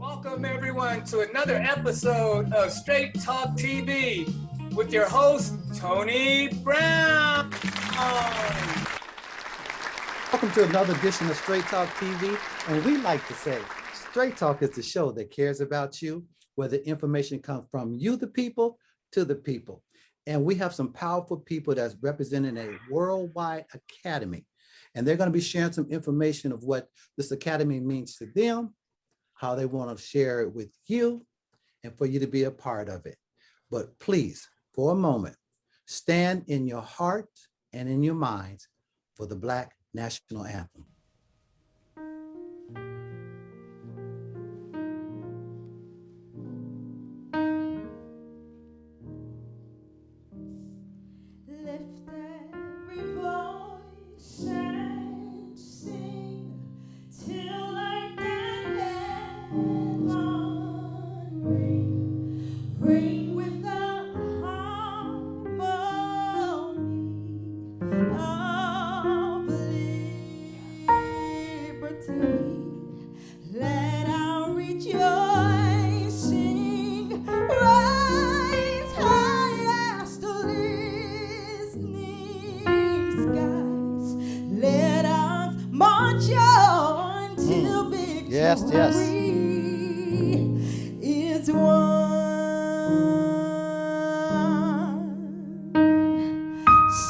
Welcome everyone to another episode of Straight Talk TV with your host, Tony Brown. Welcome to another edition of Straight Talk TV. And we like to say, Straight Talk is the show that cares about you, where the information comes from you, the people, to the people. And we have some powerful people that's representing a worldwide academy. And they're going to be sharing some information of what this academy means to them, how they want to share it with you, and for you to be a part of it. But please, for a moment, stand in your heart and in your minds for the Black National Anthem. Lift every voice and sing till earth and heaven ring, ring with the harmony of liberty. Let our rejoicing rise high as the listening skies. Let us march on till victory Yes. is won.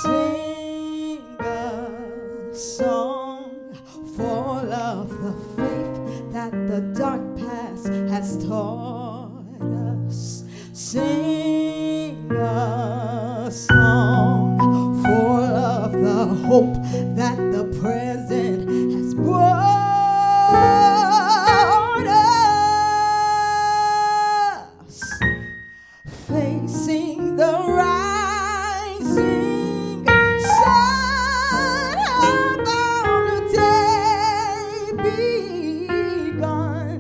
Sing a song full of the faith that the dark past has taught us. Sing a song full of the hope that the present has brought us. Facing the rising sun, about a day begun.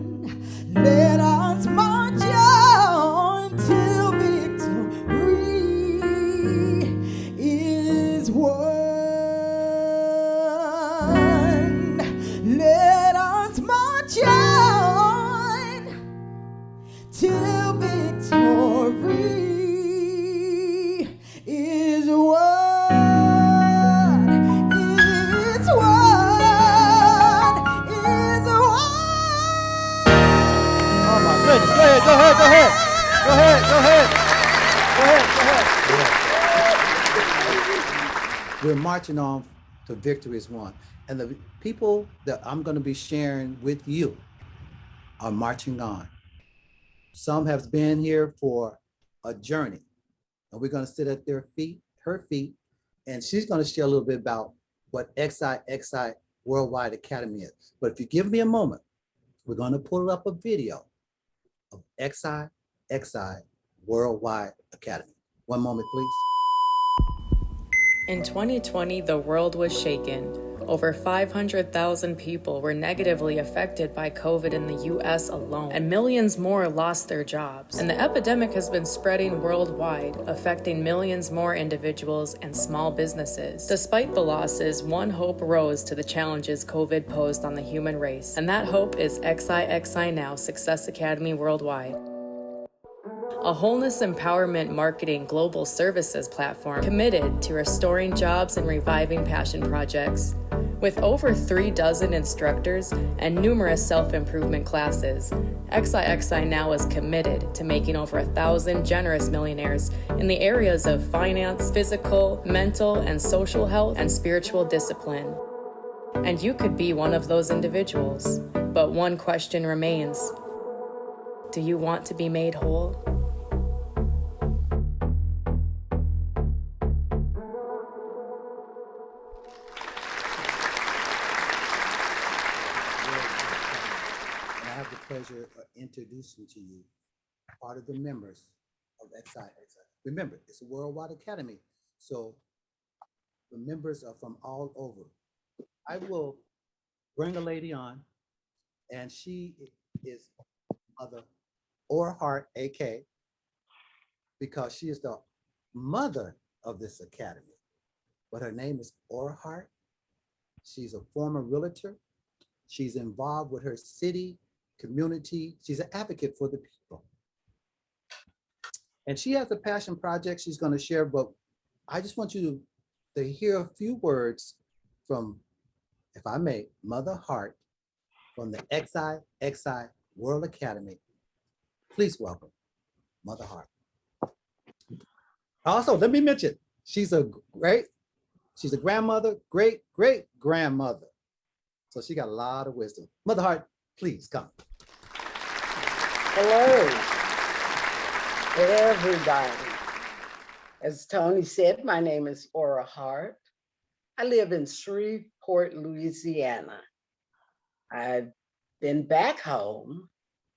Let us march on till victory is won. Let us march on till victory is won. Is won. Is won. Oh my goodness. Go ahead. We're marching on to victory is won. And the people that I'm going to be sharing with you are marching on. Some have been here for a journey, and we're going to sit at her feet, and she's going to share a little bit about what XI Worldwide Academy is. But if you give me a moment, we're going to pull up a video of XI Worldwide Academy. One moment, please. In 2020, the world was shaken. Over 500,000 people were negatively affected by COVID in the US alone, and millions more lost their jobs. And the epidemic has been spreading worldwide, affecting millions more individuals and small businesses. Despite the losses, one hope rose to the challenges COVID posed on the human race, and that hope is XI Now Success Academy Worldwide, a wholeness empowerment marketing global services platform committed to restoring jobs and reviving passion projects. With over 36 instructors and numerous self-improvement classes, XI Now is committed to making over 1,000 generous millionaires in the areas of finance, physical, mental, and social health, and spiritual discipline. And you could be one of those individuals. But one question remains. Do you want to be made whole? Pleasure of introducing to you part of the members of XI. Remember, it's a worldwide academy, so the members are from all over. I will bring a lady on, and she is Mother Hart, AK, because she is the mother of this academy. But her name is Hart. She's a former realtor. She's involved with her city community. She's an advocate for the people. And she has a passion project she's going to share, but I just want you to hear a few words from, if I may, Mother Hart from the Xixi World Academy. Please welcome Mother Hart. Also, let me mention, she's a grandmother, great grandmother. So she got a lot of wisdom. Mother Hart, please come. Hello, everybody. As Tony said, my name is Hart. I live in Shreveport, Louisiana. I've been back home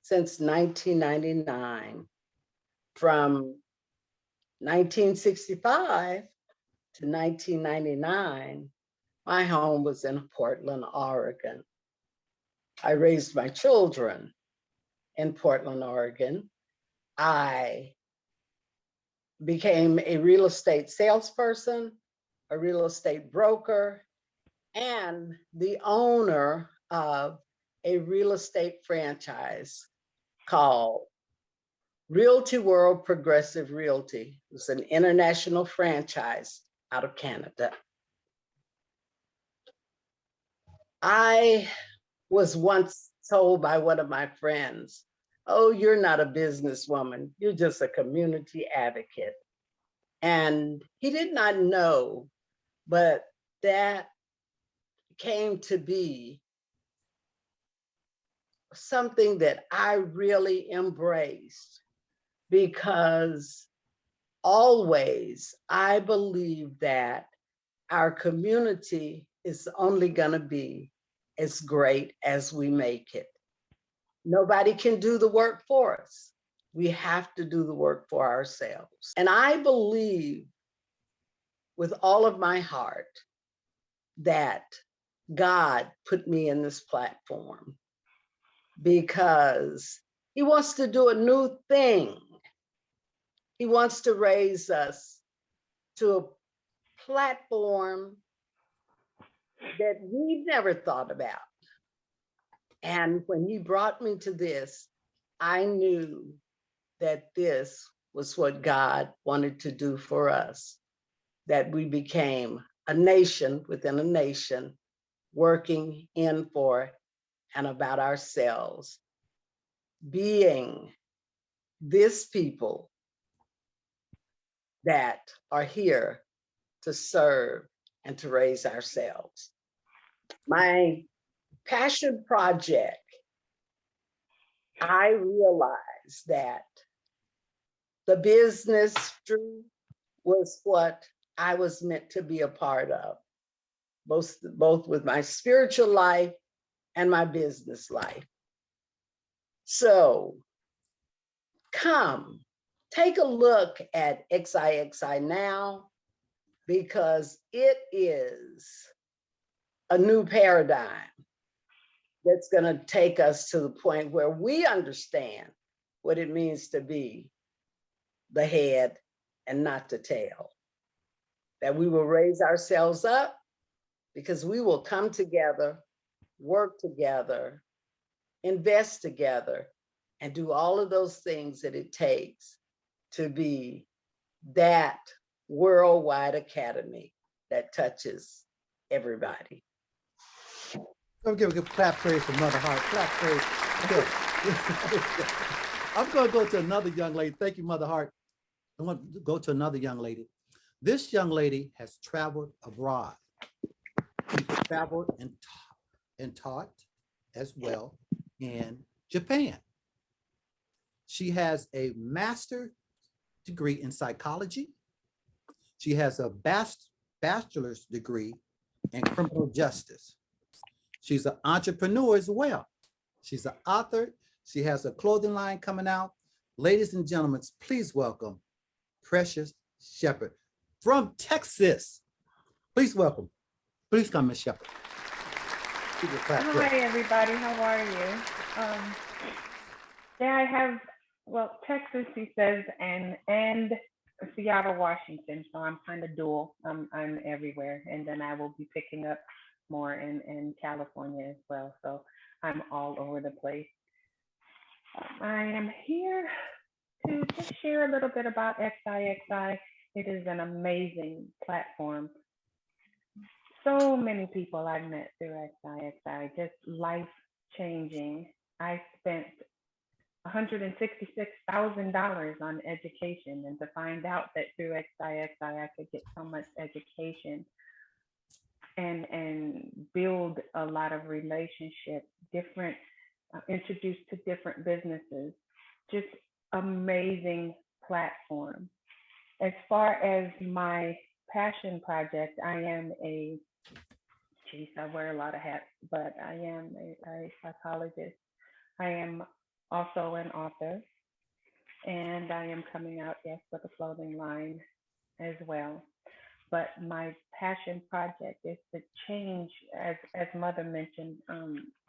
since 1999. From 1965 to 1999, my home was in Portland, Oregon. I raised my children in Portland, Oregon. I became a real estate salesperson, a real estate broker, and the owner of a real estate franchise called Realty World Progressive Realty. It's an international franchise out of Canada. I was once told by one of my friends, "Oh, you're not a businesswoman, you're just a community advocate." And he did not know, but that came to be something that I really embraced, because always I believe that our community is only going to be as great as we make it. Nobody can do the work for us. We have to do the work for ourselves. And I believe with all of my heart that God put me in this platform because he wants to do a new thing. He wants to raise us to a platform that we've never thought about. And when he brought me to this, I knew that this was what God wanted to do for us, that we became a nation within a nation, working in, for, and about ourselves, being this people that are here to serve and to raise ourselves. My passion project, I realized that the business was what I was meant to be a part of, both with my spiritual life and my business life. So come, take a look at Xixi now, because it is a new paradigm that's going to take us to the point where we understand what it means to be the head and not the tail. That we will raise ourselves up because we will come together, work together, invest together, and do all of those things that it takes to be that worldwide academy that touches everybody. Don't give a good clap praise for Mother Hart. Clap praise. I'm going to go to another young lady. Thank you, Mother Hart. I want to go to another young lady. This young lady has traveled abroad. She traveled and taught as well in Japan. She has a master's degree in psychology. She has a bachelor's degree in criminal justice. She's an entrepreneur as well. She's an author. She has a clothing line coming out. Ladies and gentlemen, please welcome Precious Shepherd from Texas. Please welcome. Please come, Ms. Shepherd. Hi, everybody. How are you? Yeah, I have, well, Texas, he says, and Seattle, Washington. So I'm kind of dual. I'm everywhere. And then I will be picking up more in California as well. So I'm all over the place. I am here to just share a little bit about Xixi. It is an amazing platform. So many people I've met through Xixi, just life changing. I spent $166,000 on education, and to find out that through Xixi I could get so much education and build a lot of relationships, different introduced to different businesses, just amazing platform. As far as my passion project, I am I wear a lot of hats, but I am a psychologist. I am also an author, and I am coming out, yes, with a clothing line as well. But my passion project is to change, as Mother mentioned,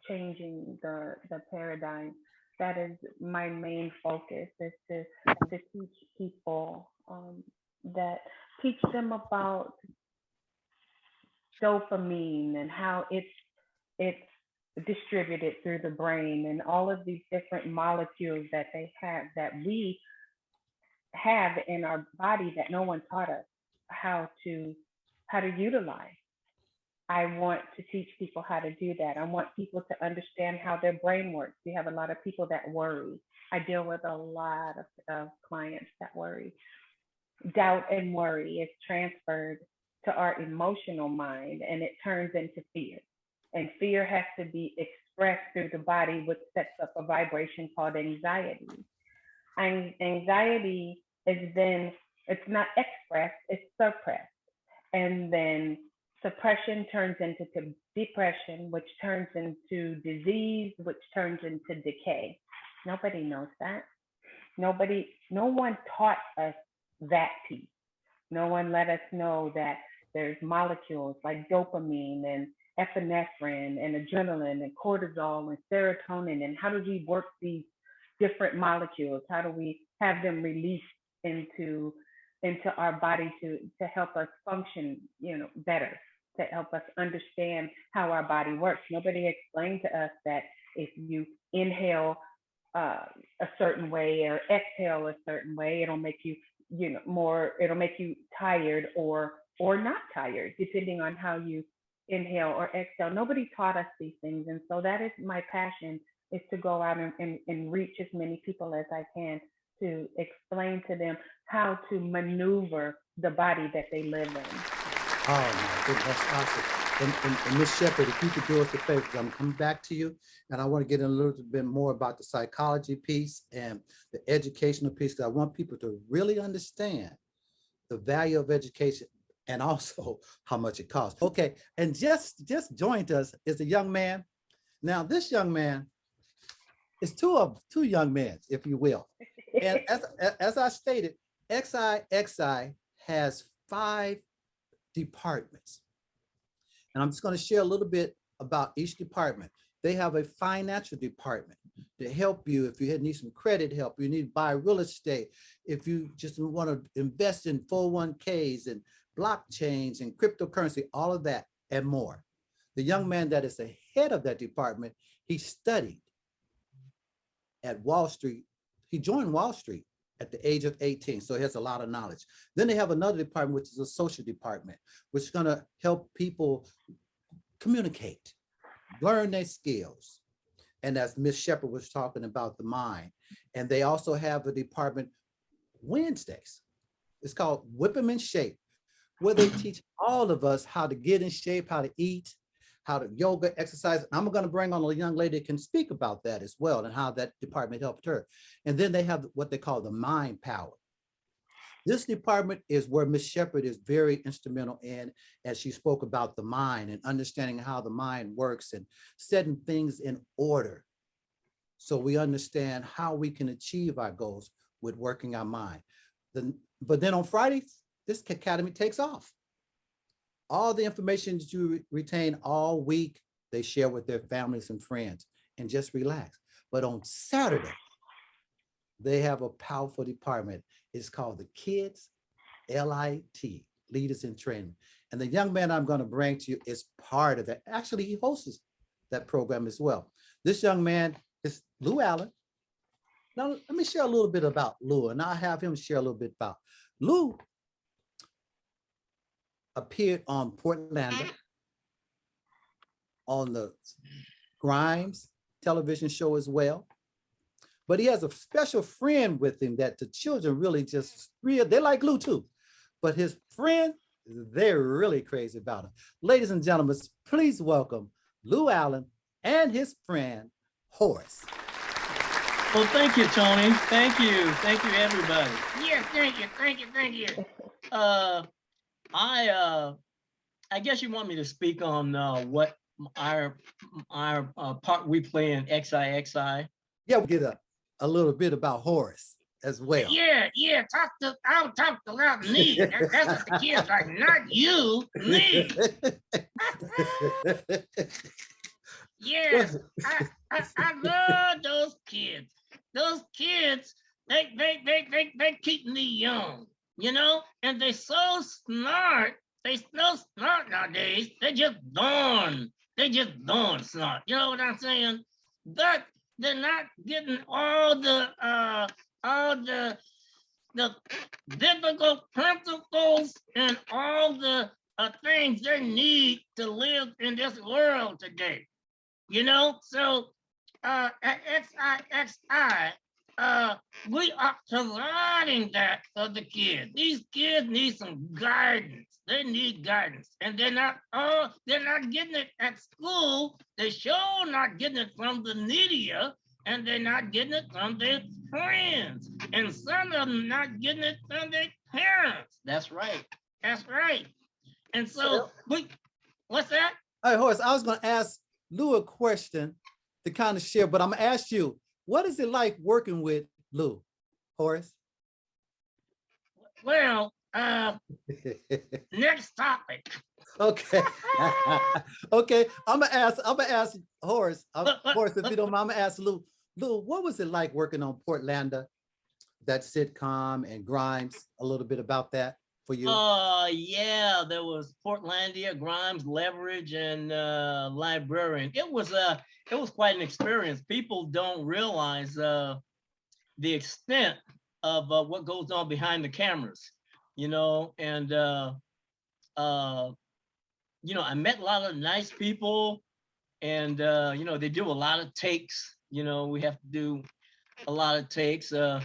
changing the paradigm. That is my main focus, is to teach people, that teach them about dopamine and how it's distributed through the brain, and all of these different molecules that we have in our body that no one taught us how to utilize. I want to teach people how to do that. I want people to understand how their brain works. We have a lot of people that worry. I deal with a lot of clients that worry. Doubt and worry is transferred to our emotional mind, and it turns into fear. And fear has to be expressed through the body, which sets up a vibration called anxiety. And anxiety is then, it's not expressed, it's suppressed. And then suppression turns into depression, which turns into disease, which turns into decay. Nobody knows that. No one taught us that piece. No one let us know that there's molecules like dopamine and epinephrine and adrenaline and cortisol and serotonin, and how do we work these different molecules? How do we have them released into our body to help us function, better, to help us understand how our body works? Nobody explained to us that if you inhale a certain way or exhale a certain way, it'll make you, it'll make you tired or not tired, depending on how you inhale or exhale. Nobody taught us these things. And so that is my passion, is to go out and reach as many people as I can, to explain to them how to maneuver the body that they live in. Oh my goodness, that's awesome. And Ms. Shepherd, if you could do us a favor, I'm coming back to you, and I want to get in a little bit more about the psychology piece and the educational piece, because I want people to really understand the value of education and also how much it costs. Okay, and just joined us is a young man. Now, this young man is two young men, if you will. And as I stated, Xixi has 5 departments. And I'm just going to share a little bit about each department. They have a financial department to help you if you need some credit help, you need to buy real estate, if you just want to invest in 401ks and blockchains and cryptocurrency, all of that and more. The young man that is the head of that department, he studied at Wall Street. He joined Wall Street at the age of 18, so he has a lot of knowledge. Then they have another department, which is a social department, which is going to help people communicate, learn their skills. And as Ms. Shepherd was talking about, the mind. And they also have a department Wednesdays. It's called Whip 'em in Shape, where they teach all of us how to get in shape, how to eat, how to yoga, exercise. I'm going to bring on a young lady that can speak about that as well, and how that department helped her. And then they have what they call the mind power. This department is where Ms. Shepherd is very instrumental in, as she spoke about the mind and understanding how the mind works and setting things in order, so we understand how we can achieve our goals with working our mind. But then on Fridays, this academy takes off. All the information that you retain all week, they share with their families and friends and just relax. But on Saturday, they have a powerful department. It's called the Kids LIT, Leaders in Training. And the young man I'm going to bring to you is part of that. Actually, he hosts that program as well. This young man is Lou Allen. Now, let me share a little bit about Lou, and I'll have him share a little bit about Lou. Appeared on Portlander on the Grimes television show as well. But he has a special friend with him that the children really just real. They like Lou too, but his friend, they're really crazy about him. Ladies and gentlemen, please welcome Lou Allen and his friend Horace. Well, thank you, Tony. Thank you, everybody. Yes, thank you. I guess you want me to speak on what our part we play in XIXI. Yeah, we'll get a little bit about Horace as well. Yeah. I'll talk about me. That's what the kids like, not you, me. Yes, I love those kids. Those kids, they keep me young, you know, and they're so smart. They so smart nowadays. They're just born smart. You know what I'm saying? But they're not getting all the difficult principles and all the things they need to live in this world today. You know, so at XIXI, we are providing that for the kids. These kids need some guidance. They need guidance, and they're not getting it at school. They sure not getting it from the media, and they're not getting it from their friends, and some of them not getting it from their parents. That's right. And so what's that? All right, Horace, I was going to ask Lou a question to kind of share, but I'm going to ask you, what is it like working with Lou, Horace? Well, next topic. Okay. Okay. I'm gonna ask Horace. Horace, if you don't mind, I'm gonna ask Lou. Lou, what was it like working on Portlander, that sitcom, and Grimes? A little bit about that for you. Yeah, there was Portlandia, Grimes, Leverage, and Librarian. It was quite an experience. People don't realize the extent of what goes on behind the cameras. You know, and you know, I met a lot of nice people, and you know, they do a lot of takes. You know, we have to do a lot of takes. The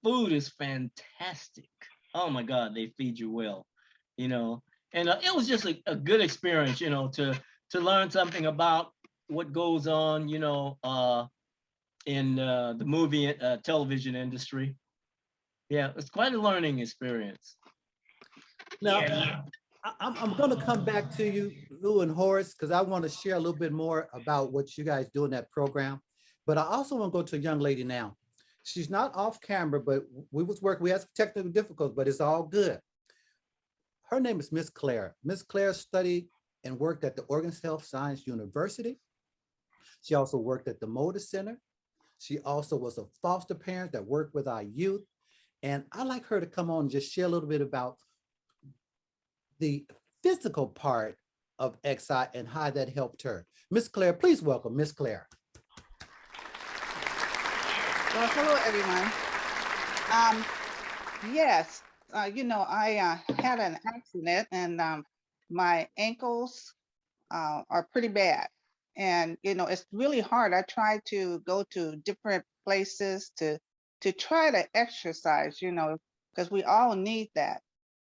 food is fantastic. Oh my God, they feed you well. You know, and it was just a good experience. You know, to learn something about what goes on. You know, in the movie television industry. Yeah, it's quite a learning experience. Now, Yeah. I'm going to come back to you, Lou and Horace, because I want to share a little bit more about what you guys do in that program. But I also want to go to a young lady now. She's not off camera, but we had some technical difficulties, but it's all good. Her name is Miss Claire. Miss Claire studied and worked at the Oregon Health Science University. She also worked at the Motor Center. She also was a foster parent that worked with our youth. And I'd like her to come on and just share a little bit about the physical part of XI and how that helped her. Miss Claire, please welcome Miss Claire. Well, hello, everyone. Yes, you know, I had an accident, and my ankles are pretty bad. And, you know, it's really hard. I try to go to different places to try to exercise, you know, because we all need that.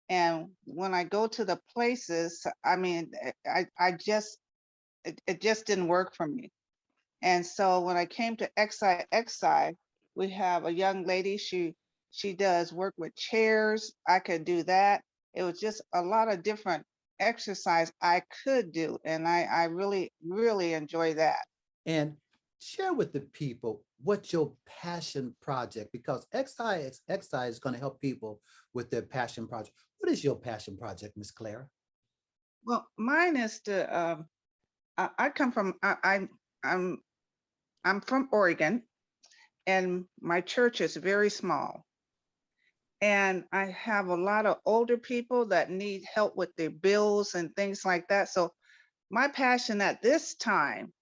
And when I go to the places, I mean, it just didn't work for me. And so when I came to XIXI, we have a young lady, she does work with chairs. I could do that. It was just a lot of different exercise I could do. And I really, really enjoy that. And share with the people what your passion project, because XI is going to help people with their passion project. What is your passion project, Miss Claire? Well, mine is to, I come from, I'm from Oregon, and my church is very small. And I have a lot of older people that need help with their bills and things like that. So my passion at this time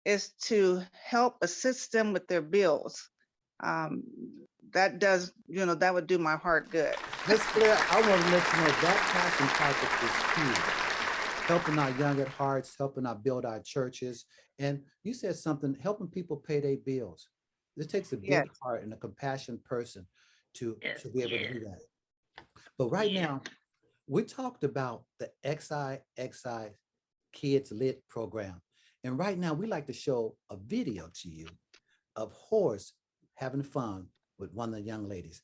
is to help assist them with their bills. that does, that would do my heart good. Miss Claire, I want to let you know that passion project is huge. Helping our young at hearts, helping our build our churches. And you said something, helping people pay their bills. It takes a Yes. big heart and a compassionate person to be able to do that. But Oh, right now, we talked about the XI Kids Lit program. And right now, we like to show a video to you of Horace having fun with one of the young ladies.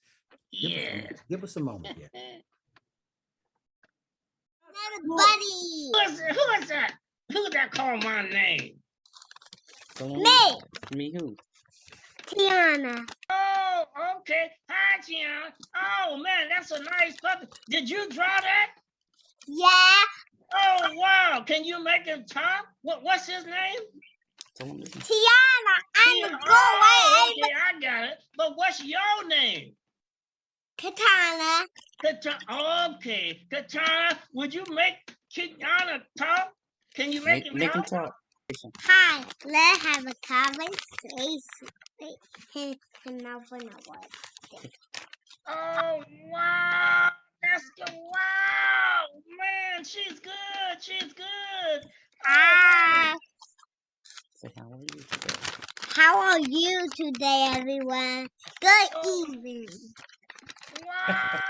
Give us a moment here. Who is that? Who that called my name? Me who? Tiana. Oh, okay. Hi, Tiana. Oh man, that's a nice puppy. Did you draw that? Yeah. Oh wow. Can you make him talk? What's his name? Tiana. I'm a Oh, okay, I got it. But what's your name? Katana. Okay, Katana, would you make Tiana talk? Can you make him talk? Hi. Let's have a conversation. Oh wow. That's good. Wow, man, she's good. She's good. Hi. Say, how are you today? How are you today, everyone? Good evening. Wow.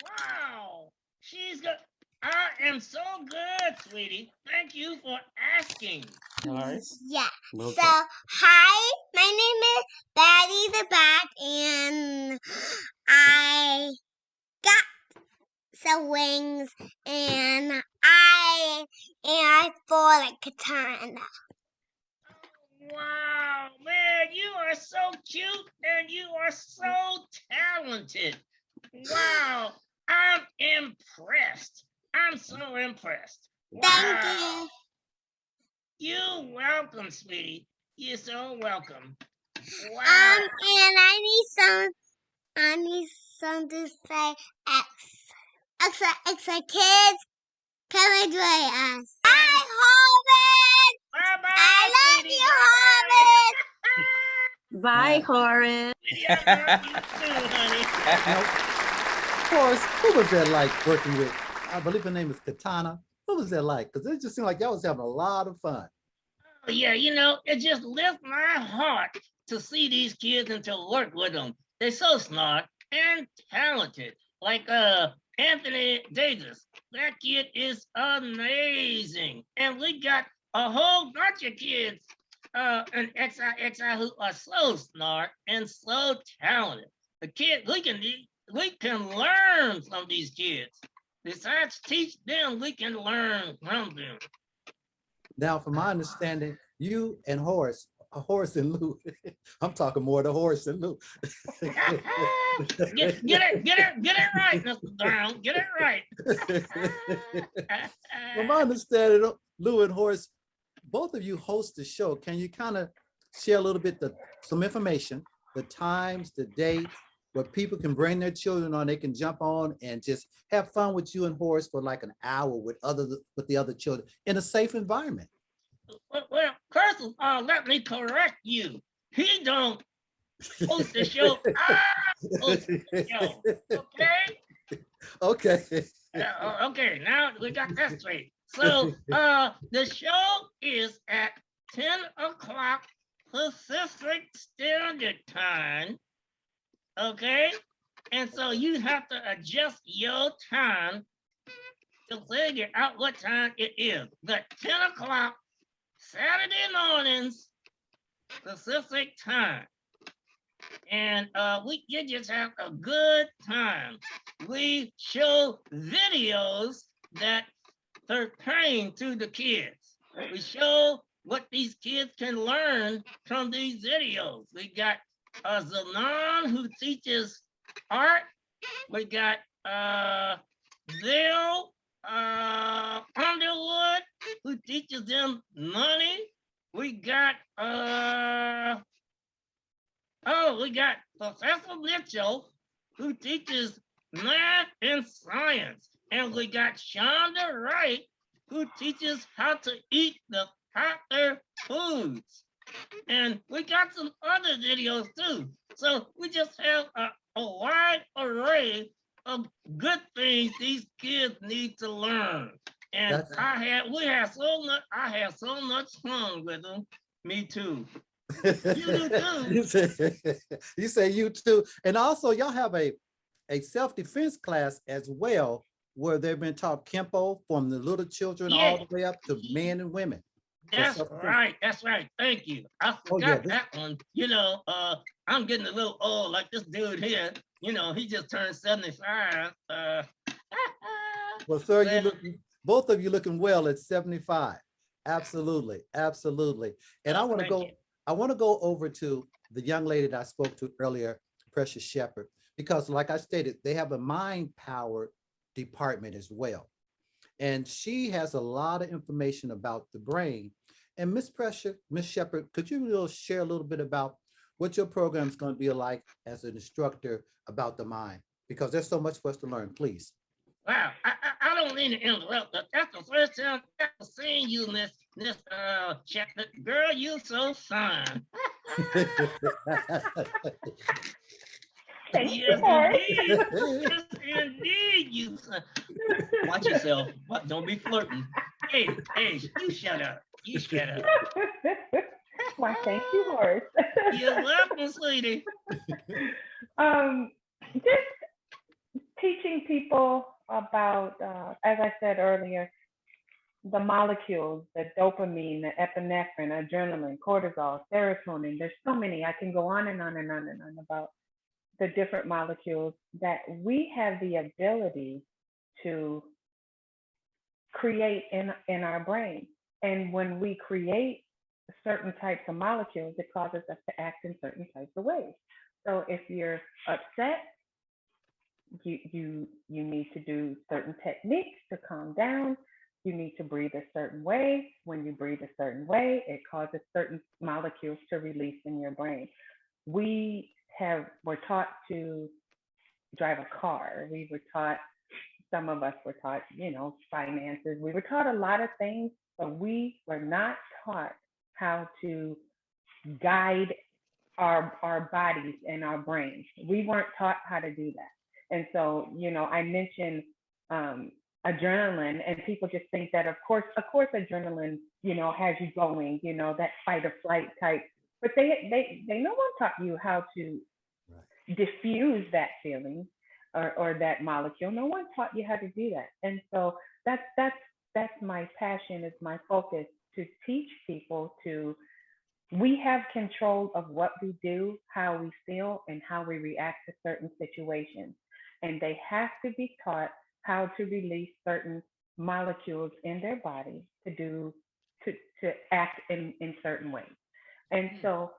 Wow. She's good. I am so good, sweetie. Thank you for asking. Horace? Yeah. Well, So, hi, my name is Batty the Bat, and I got some wings, and I fall like Katana. Wow, man, you are so cute and you are so talented. Wow, I'm impressed. I'm so impressed. Wow. Thank you. You're welcome, sweetie. You're so welcome. Wow. And I need some to say extra kids. Come and join us. Bye, Horace. Bye-bye, I love sweetie. you, Horace. Bye, Horace. Sweetie, I love you too, honey. Horace, who was that like working with? I believe her name is Katana. What was that like? Because it just seemed like y'all was having a lot of fun. Oh, yeah, it just lifts my heart to see these kids and to work with them. They're so smart and talented. Like Anthony Davis, that kid is amazing. And we got a whole bunch of kids in XI who are so smart and so talented. The kid, we can learn from these kids. Besides teach them, we can learn from them. Now, from my understanding, you and Horace and Lou, I'm talking more to Horace and Lou. Get it right, Mr. Brown. Get it right. From my understanding, Lou and Horace, both of you host the show. Can you kind of share a little bit some information, the times, the date, where people can bring their children on, they can jump on and just have fun with you and Horace for like an hour with the other children in a safe environment? Well, first of all, let me correct you. He don't host the show. I host the show. Okay? Okay. Okay, now we got that straight. So the show is at 10 o'clock Pacific Standard Time. Okay? And so you have to adjust your time to figure out what time it is. But 10 o'clock Saturday mornings Pacific time. And you just have a good time. We show videos that pertain to the kids. We show what these kids can learn from these videos. We got Zanon who teaches art. We got Bill Underwood who teaches them money. We got we got Professor Mitchell who teaches math and science. And we got Shonda Wright who teaches how to eat the proper foods. And we got some other videos too. So we just have a wide array of good things these kids need to learn. And I have so much fun with them. Me too. You do too. You say you too. And also y'all have a self-defense class as well, where they've been taught Kempo from the little children all the way up to men and women. That's right. That's right. Thank you. I forgot that one. You know, I'm getting a little old, like this dude here. You know, he just turned 75. Well, sir, you look, both of you looking well at 75. Absolutely, absolutely. And I want to go over to the young lady that I spoke to earlier, Precious Shepherd, because like I stated, they have a mind power department as well. And she has a lot of information about the brain. And Miss Shepherd, could you share a little bit about what your program is going to be like as an instructor about the mind? Because there's so much for us to learn, please. Wow, I don't mean to interrupt, but that's the first time I've ever seen you, Miss Shepherd. Girl, you so fine. Thank yes, you, Hart. indeed. Yes, indeed, you. Watch yourself. Don't be flirting. Hey, you shut up. You shut up. Why, thank you, Horace. You're welcome, sweetie. Just teaching people about, as I said earlier, the molecules, the dopamine, the epinephrine, adrenaline, cortisol, serotonin. There's so many. I can go on and on and on and on about the different molecules that we have the ability to create in our brain. And when we create certain types of molecules, it causes us to act in certain types of ways. So if you're upset, you need to do certain techniques to calm down. You need to breathe a certain way. When you breathe a certain way, it causes certain molecules to release in your brain. We're taught to drive a car. Some of us were taught, finances. We were taught a lot of things, but we were not taught how to guide our bodies and our brains. We weren't taught how to do that. And so, I mentioned adrenaline, and people just think that of course adrenaline, has you going, that fight or flight type. But they no one taught you how to diffuse that feeling or that molecule. No one taught you how to do that. And so that's my passion, is my focus, to teach people we have control of what we do, how we feel, and how we react to certain situations. And they have to be taught how to release certain molecules in their body to act in certain ways. And so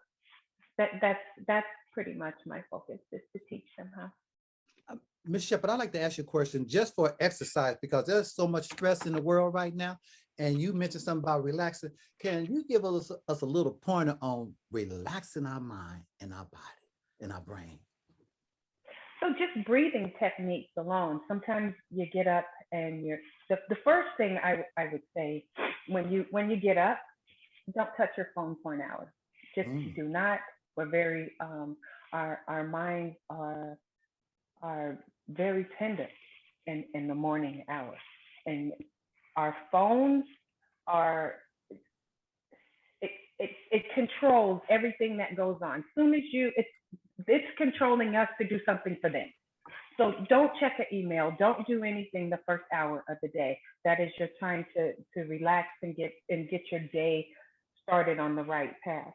that's pretty much my focus, is to teach them how. Ms. Shepherd, I'd like to ask you a question just for exercise, because there's so much stress in the world right now. And you mentioned something about relaxing. Can you give us a little pointer on relaxing our mind and our body and our brain? So just breathing techniques alone. Sometimes you get up and the first thing I would say, when you get up, don't touch your phone for an hour. Just do not. We're very our minds are very tender in the morning hours, and our phones it controls everything that goes on. As soon as it's controlling us to do something for them. So don't check an email. Don't do anything the first hour of the day. That is your time to relax and get your day started on the right path.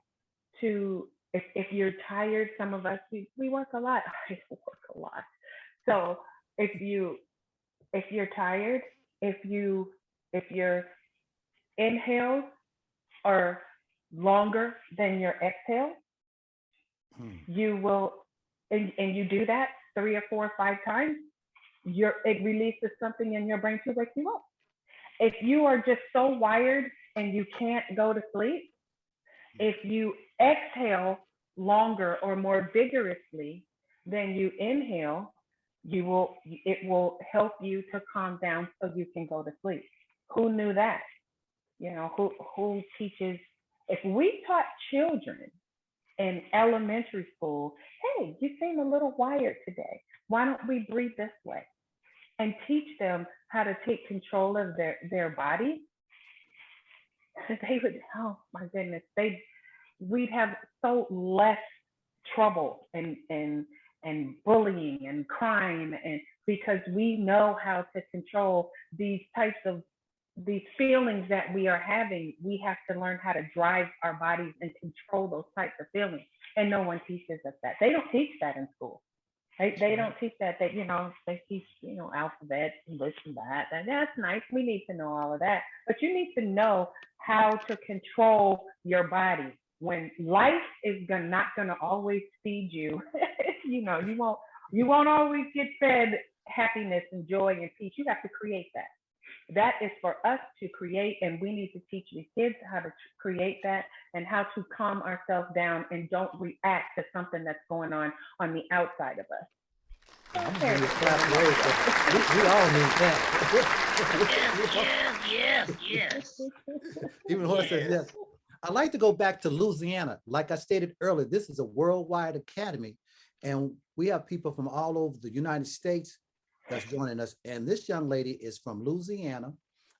If you're tired, some of us we work a lot. I work a lot. So if you're tired, if your inhales are longer than your exhale, you will, and you do that 3 or 4 or 5 times, it releases something in your brain to wake you up. If you are just so wired and you can't go to sleep, if you exhale longer or more vigorously than you inhale, it will help you to calm down so you can go to sleep. Who knew that? Who teaches If we taught children in elementary school, hey, you seem a little wired today. Why don't we breathe this way? And teach them how to take control of their body, they would, oh my goodness, we'd have so less trouble and bullying and crime, and because we know how to control these types of these feelings that we are having. We have to learn how to drive our bodies and control those types of feelings. And no one teaches us that. They don't teach that in school. They don't teach that. They teach, alphabet and this and that. And that's nice. We need to know all of that. But you need to know how to control your body. When life is not gonna always feed you, you won't always get fed happiness and joy and peace. You have to create that. That is for us to create, and we need to teach the kids how to create that and how to calm ourselves down and don't react to something that's going on the outside of us. I'm gonna give you a clap of praise, but we all need that. Yes. Even Horace says yes. I'd like to go back to Louisiana. Like I stated earlier, this is a worldwide academy, and we have people from all over the United States that's joining us. And this young lady is from Louisiana.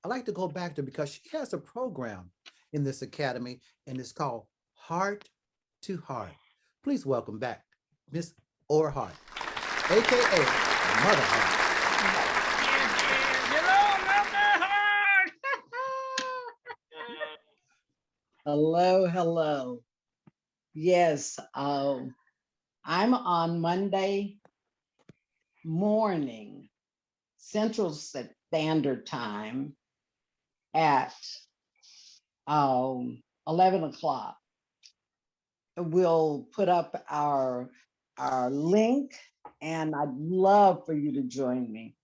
I like to go back to because she has a program in this academy, and it's called Heart to Heart. Please welcome back Miss Or Hart, aka Mother Hart. Hello. Yes, I'm on Monday morning, Central Standard Time at 11 o'clock. We'll put up our link, and I'd love for you to join me.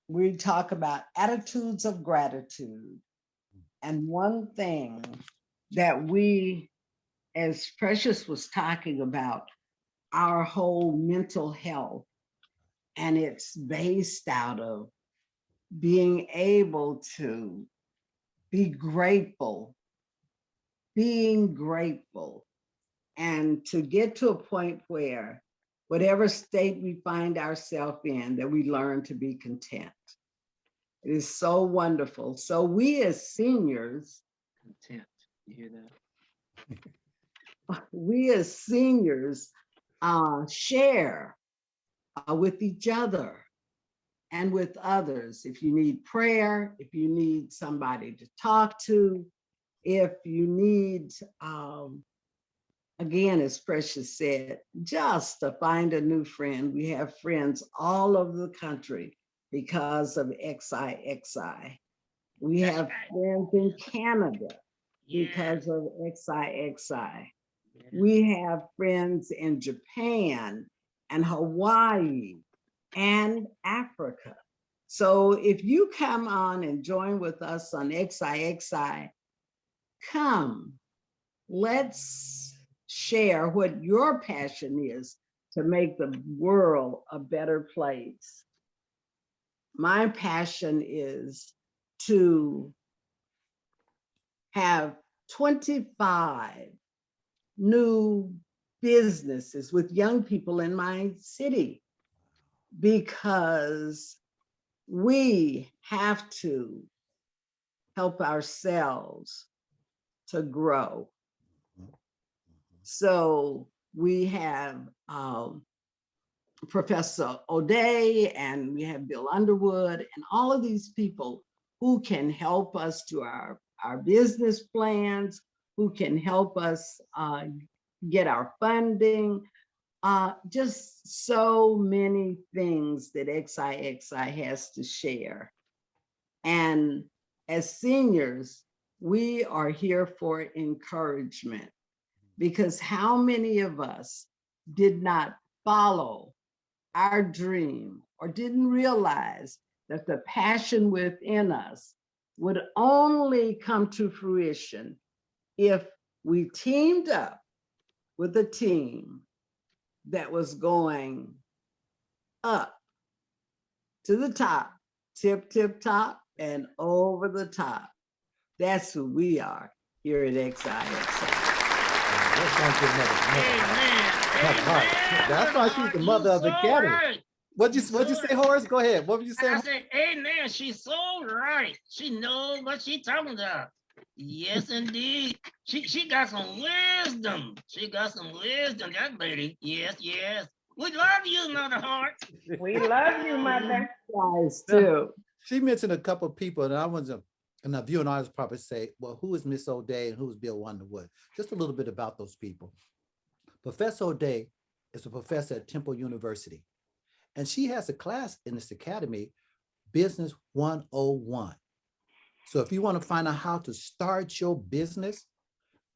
We talk about attitudes of gratitude. And one thing that we, as Precious was talking about, our whole mental health, and it's based out of being able to be grateful, being grateful, and to get to a point where whatever state we find ourselves in, that we learn to be content. It is so wonderful. So we as seniors, Content. You hear that? we as seniors share with each other and with others. If you need prayer, if you need somebody to talk to, if you need, again, as Precious said, just to find a new friend. We have friends all over the country because of XIXI. We have friends in Canada because of XIXI. We have friends in Japan and Hawaii and Africa. So if you come on and join with us on XIXI, come, let's share what your passion is to make the world a better place. My passion is to have 25 new businesses with young people in my city, because we have to help ourselves to grow. So we have Professor O'Day, and we have Bill Underwood, and all of these people who can help us to our business plans, who can help us get our funding, just so many things that XIXI has to share. And as seniors, we are here for encouragement, because how many of us did not follow our dream or didn't realize that the passion within us would only come to fruition if we teamed up with a team that was going up to the top, tip top, and over the top. That's who we are here at XIXI. That's why she's the mother of the academy. Right. What'd you say, Horace? Go ahead. What were you saying? I said, amen. She's so right. She knows what she's talking about. Yes, indeed. She got some wisdom. She got some wisdom, that lady. Yes, yes. We love you, Mother Hart. We love you, Mother. Guys, too. She mentioned a couple of people, and I want to, and the viewing audience probably say, well, who is Miss O'Day and who's Bill Wonderwood? Just a little bit about those people. Professor O'Day is a professor at Temple University, and she has a class in this academy, Business 101. So if you want to find out how to start your business,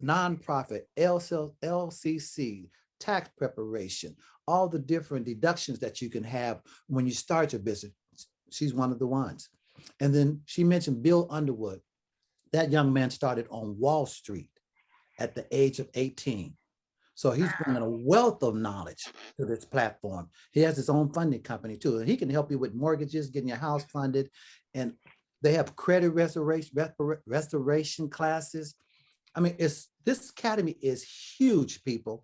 nonprofit, LCC, tax preparation, all the different deductions that you can have when you start your business, she's one of the ones. And then she mentioned Bill Underwood. That young man started on Wall Street at the age of 18. So he's bringing a wealth of knowledge to this platform. He has his own funding company too, and he can help you with mortgages, getting your house funded. And they have credit restoration classes. I mean, this academy is huge, people.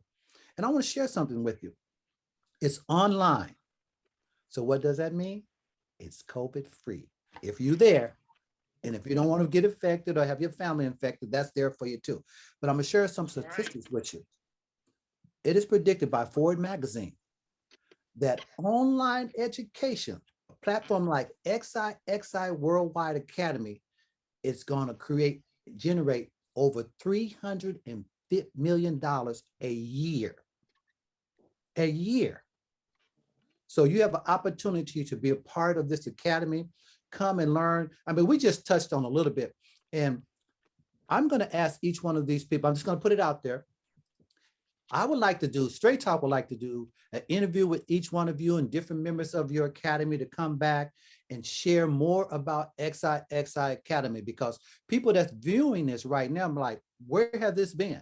And I want to share something with you. It's online. So what does that mean? It's COVID free. If you're there, and if you don't want to get infected or have your family infected, that's there for you too. But I'm gonna share some statistics with you. It is predicted by Ford magazine that online education, a platform like XIXI Worldwide Academy, is going to generate over $300 million a year. A year. So you have an opportunity to be a part of this academy. Come and learn. I mean, we just touched on a little bit, and I'm going to ask each one of these people, I'm just going to put it out there. I would like to do, Straight Talk would like to do an interview with each one of you and different members of your academy to come back and share more about XIXI Academy, because people that's viewing this right now, I'm like, where have this been?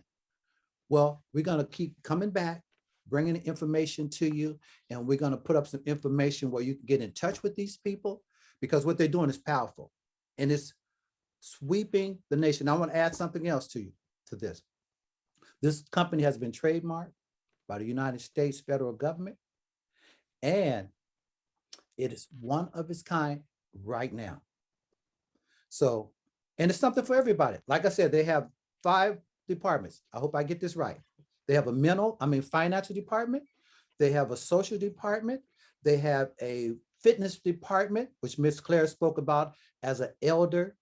Well, we're going to keep coming back, bringing the information to you, and we're going to put up some information where you can get in touch with these people, because what they're doing is powerful and it's sweeping the nation. I want to add something else to you, to this. This company has been trademarked by the United States federal government, and it is one of its kind right now. So, and it's something for everybody. Like I said, they have 5 departments. I hope I get this right. They have a financial department. They have a social department. They have a fitness department, which Miss Claire spoke about as an elder,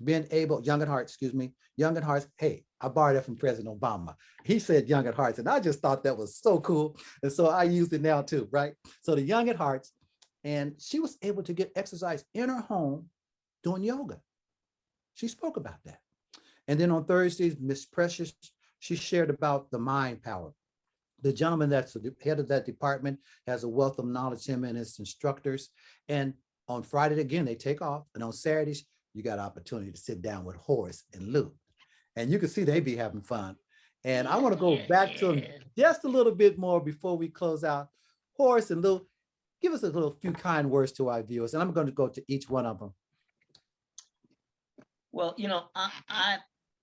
being able, Young at Heart, excuse me, Young at Heart. Hey, I borrowed that from President Obama. He said Young at Hearts, and I just thought that was so cool. And so I use it now too, right? So the Young at Hearts, and she was able to get exercise in her home doing yoga. She spoke about that. And then on Thursdays, Miss Precious, she shared about the mind power. The gentleman that's the head of that department has a wealth of knowledge, him and his instructors. And on Friday, again, they take off. And on Saturdays, you got an opportunity to sit down with Horace and Lou. And you can see they be having fun. And I want to go back to them just a little bit more before we close out. Horace and Lou, give us a little few kind words to our viewers. And I'm going to go to each one of them. Well, you know,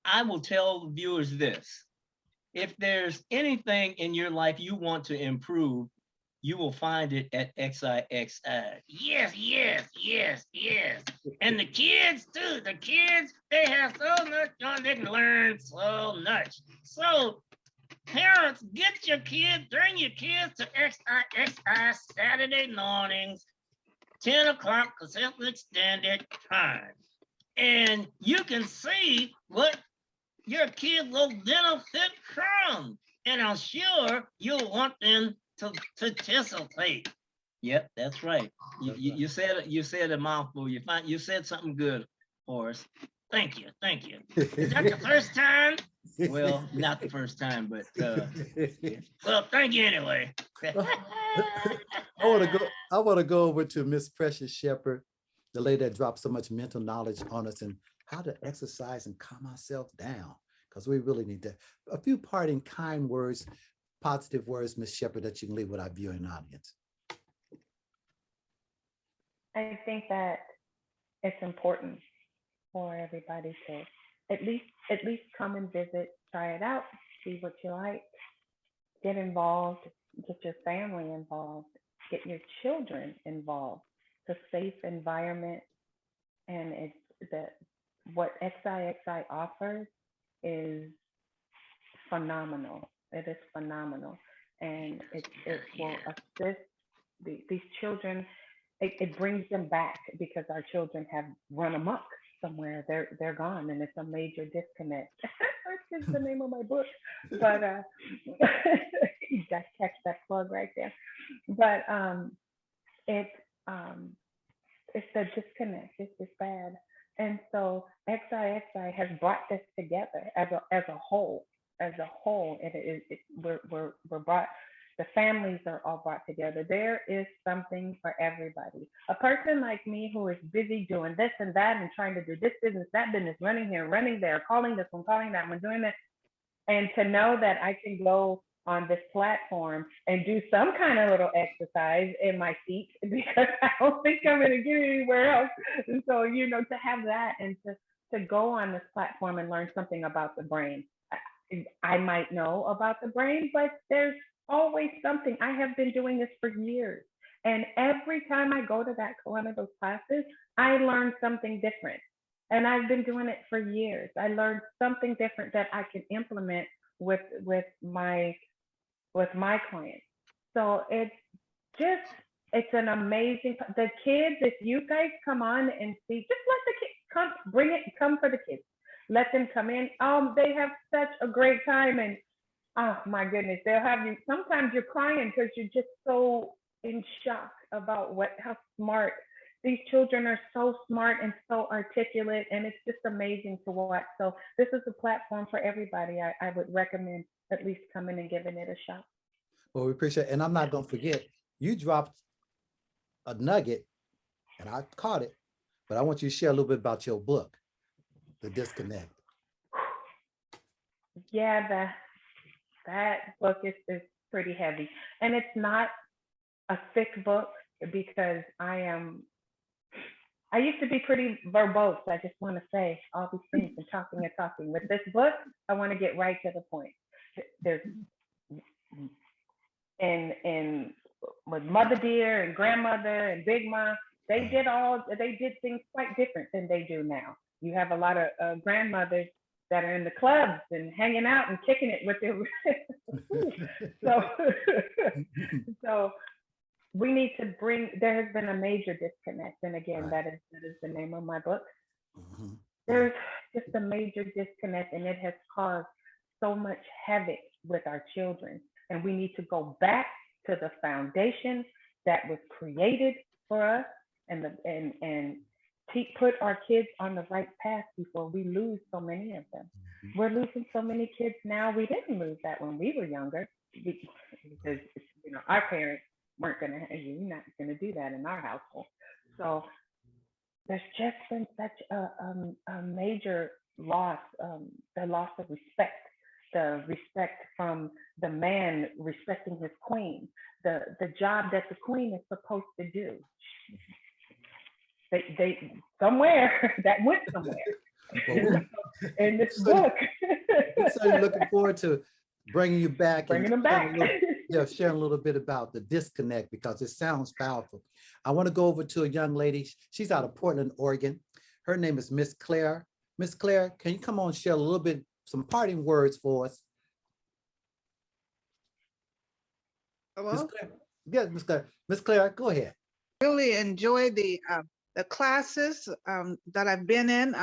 I will tell the viewers this. If there's anything in your life you want to improve, you will find it at XIXI. Yes, yes, yes, yes. And the kids too. The kids, they have so much fun. They can learn so much. So parents, bring your kids to XIXI Saturday mornings, 10 o'clock Pacific Standard Time. And you can see what your kids will benefit from. And I'm sure you'll want them to participate. Yep, that's right. You said a mouthful. You said something good, Horace. Thank you. Is that the first time? Well, not the first time, but well, thank you anyway. I want to go over to Miss Precious Shepherd, the lady that dropped so much mental knowledge on us and how to exercise and calm ourselves down, because we really need that. A few parting kind words, positive words, Miss Shepherd, that you can leave with our viewing audience. I think that it's important for everybody to at least come and visit, try it out, see what you like, get involved, get your family involved, get your children involved. It's a safe environment, and it's the what XIXI offers is phenomenal. It is phenomenal, and it will assist these children. It brings them back because our children have run amok somewhere. They're gone, and it's a major disconnect. That's the name of my book, but you just catch that plug right there. But it's the disconnect. It's bad, and so XIXI has brought this together as a whole. As a whole, we're brought. The families are all brought together. There is something for everybody. A person like me who is busy doing this and that and trying to do this business, that business, running here, running there, calling this one, calling that one, doing that, and to know that I can go on this platform and do some kind of little exercise in my seat because I don't think I'm going to get anywhere else. And so, to have that and to go on this platform and learn something about the brain. I might know about the brain, but there's always something. I have been doing this for years. And every time I go to one of those classes, I learn something different. And I've been doing it for years. I learned something different that I can implement with my clients. So it's an amazing, the kids, if you guys come on and see, just let the kids come for the kids. Let them come in. They have such a great time, and oh my goodness, they'll have you. Sometimes you're crying because you're just so in shock about how smart these children are. So smart and so articulate, and it's just amazing to watch. So this is a platform for everybody. I would recommend at least coming and giving it a shot. Well, we appreciate it. And I'm not going to forget, you dropped a nugget, and I caught it, but I want you to share a little bit about your book, The Disconnect. Yeah, that book is pretty heavy, and it's not a thick book because I used to be pretty verbose. I just want to say all these things and talking. With this book, I want to get right to the point. There's and with Mother Dear and Grandmother and Big Mom, they did things quite different than they do now. You have a lot of grandmothers that are in the clubs and hanging out and kicking it with their so we need to there has been a major disconnect, and again, that is the name of my book. There's just a major disconnect, and it has caused so much havoc with our children, and we need to go back to the foundation that was created for us, and put our kids on the right path before we lose so many of them. We're losing so many kids now. We didn't lose that when we were younger because our parents weren't going to, you're not going to do that in our household. So there's just been such a major loss, the loss of respect, the respect from the man respecting his queen, the job that the queen is supposed to do. They somewhere that went somewhere in this book. So looking forward to bringing you back, bringing them back. Sharing a little bit about The Disconnect because it sounds powerful. I want to go over to a young lady. She's out of Portland, Oregon. Her name is Miss Claire. Miss Claire, can you come on and share a little bit, some parting words for us? Hello? Miss Claire? Yeah, Miss Claire. Miss Claire, go ahead. Really enjoy the classes that I've been in.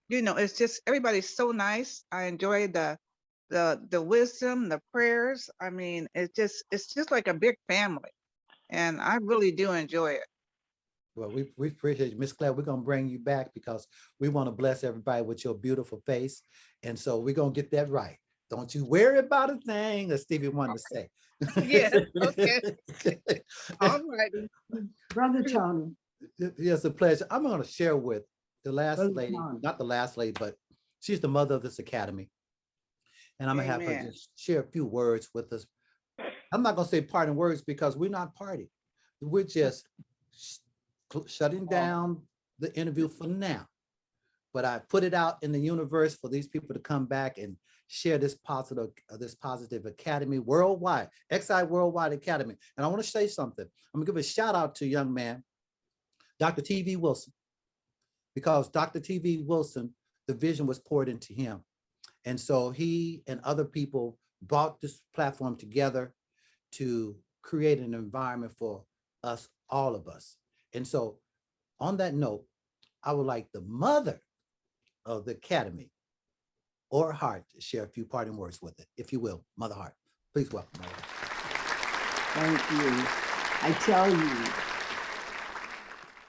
It's just everybody's so nice. I enjoy the wisdom, the prayers. I mean, it's just like a big family, and I really do enjoy it. Well, we appreciate you, Miss Claire. We're gonna bring you back because we want to bless everybody with your beautiful face, and so we're gonna get that right. Don't you worry about a thing, as Stevie wanted to say. Yes. Okay. All righty, Brother Tony. Yes, a pleasure. I'm going to share with the last lady, not the last lady, but she's the mother of this academy. And I'm going to have her just share a few words with us. I'm not going to say parting words because we're not party. We're just shutting down the interview for now. but I put it out in the universe for these people to come back and share this positive academy worldwide, XI Worldwide Academy. And I want to say something. I'm gonna give a shout out to a young man, Dr. TV Wilson, because Dr. TV Wilson, the vision was poured into him. And so he and other people brought this platform together to create an environment for us, all of us. And so on that note, I would like the mother of the Academy, or Hart, to share a few parting words with it, if you will. Mother Hart, please welcome. Mother. Thank you. I tell you,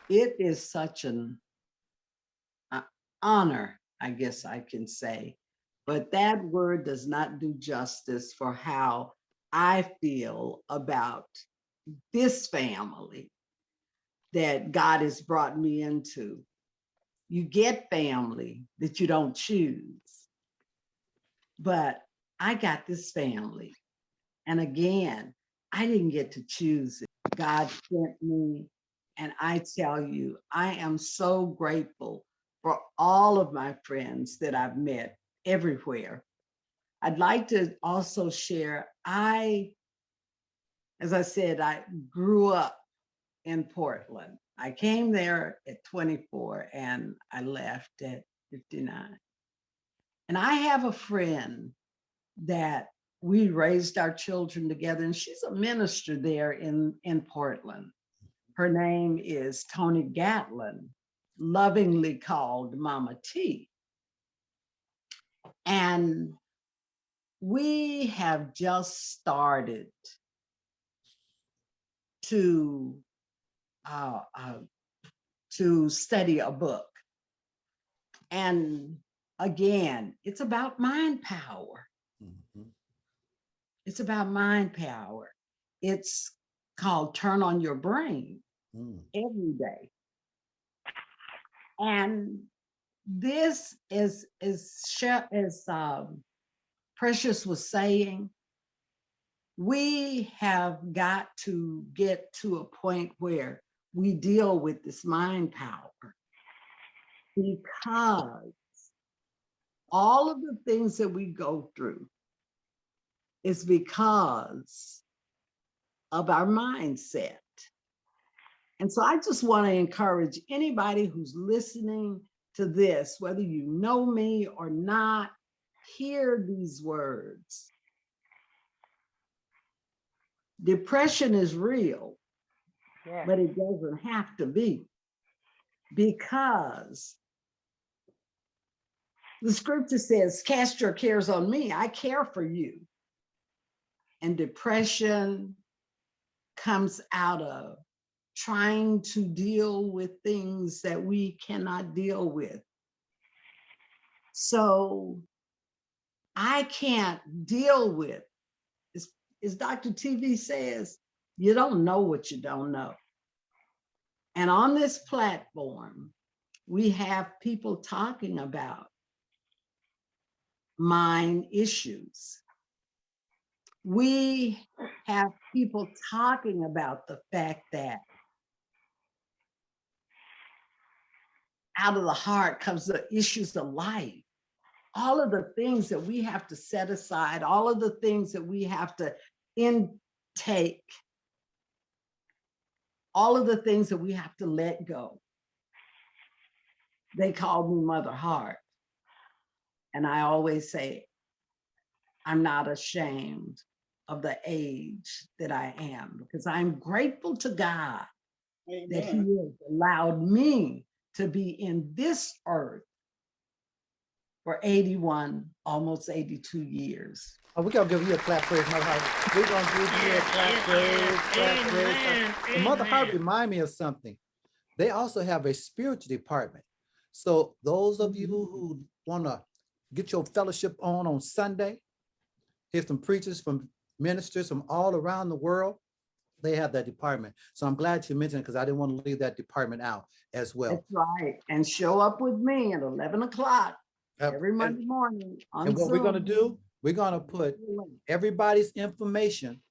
it is such an honor, I guess I can say, but that word does not do justice for how I feel about this family that God has brought me into. You get family that you don't choose, but I got this family. And again, I didn't get to choose it. God sent me. And I tell you, I am so grateful for all of my friends that I've met everywhere. I'd like to also share, as I said, I grew up in Portland. I came there at 24 and I left at 59. And I have a friend that we raised our children together, and she's a minister there in Portland. Her name is Tony Gatlin, lovingly called Mama T. And we have just started to study a book. And again, it's about mind power. Mhm. It's about mind power. It's called Turn on Your Brain every day. And this is Precious was saying, we have got to get to a point where we deal with this mind power, because all of the things that we go through is because of our mindset. And so I just want to encourage anybody who's listening to this, whether you know me or not, hear these words. Depression is real, but it doesn't have to be, because the scripture says, cast your cares on me, I care for you. And depression comes out of trying to deal with things that we cannot deal with. So I can't deal with, as Dr. TV says, you don't know what you don't know. And on this platform, we have people talking about mind issues. We have people talking about the fact that out of the heart comes the issues of life. All of the things that we have to set aside, all of the things that we have to intake, all of the things that we have to let go. They call me Mother Hart. And I always say, I'm not ashamed of the age that I am, because I'm grateful to God that He has allowed me to be in this earth for 81, almost 82 years. Oh, we're gonna give you a clap praise, Mother Hart. We're gonna give you a clap praise. And Mother Hart remind me of something. They also have a spiritual department. So those of you who wanna get your fellowship on Sunday, hear some preachers from ministers from all around the world, they have that department. So I'm glad you mentioned it, because I didn't want to leave that department out as well. That's right. And show up with me at 11 o'clock every Monday morning on And what Zoom. we're gonna do, we're gonna put everybody's information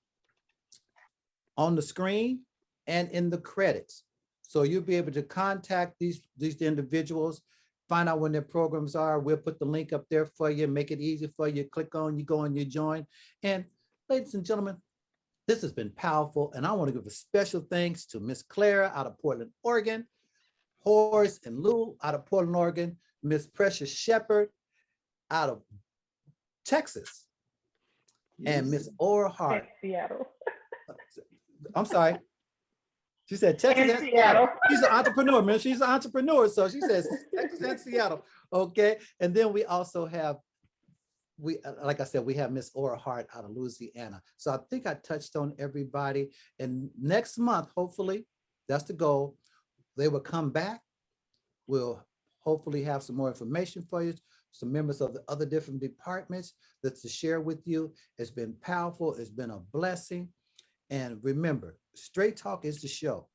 on the screen and in the credits. So you'll be able to contact these individuals, find out when their programs are. We'll put the link up there for you, make it easy for you. Click on, you go and you join. And ladies and gentlemen, this has been powerful. And I want to give a special thanks to Miss Clara out of Portland, Oregon, Horace and Lou out of Portland, Oregon, Miss Precious Shepherd out of Texas, and Miss Ora Hart. Seattle. I'm sorry. She said Texas and Seattle. She's an entrepreneur, man. She's an entrepreneur. So she says Texas and Seattle. Okay. And then we also have, like I said, we have Miss Ora Hart out of Louisiana. So I think I touched on everybody. And next month, hopefully, that's the goal. They will come back. We'll hopefully have some more information for you, some members of the other different departments that to share with you. It's been powerful. It's been a blessing. And remember, Straight Talk is the show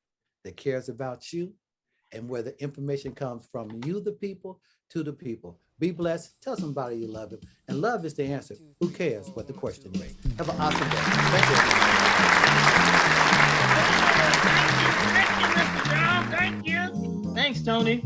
that cares about you and where the information comes from you, the people, to the people. Be blessed. Tell somebody you love them. And love is the answer. Who cares what the question is? Have an awesome day. Thank you. Thank you, Mr. John. Thank you. Thanks, Tony.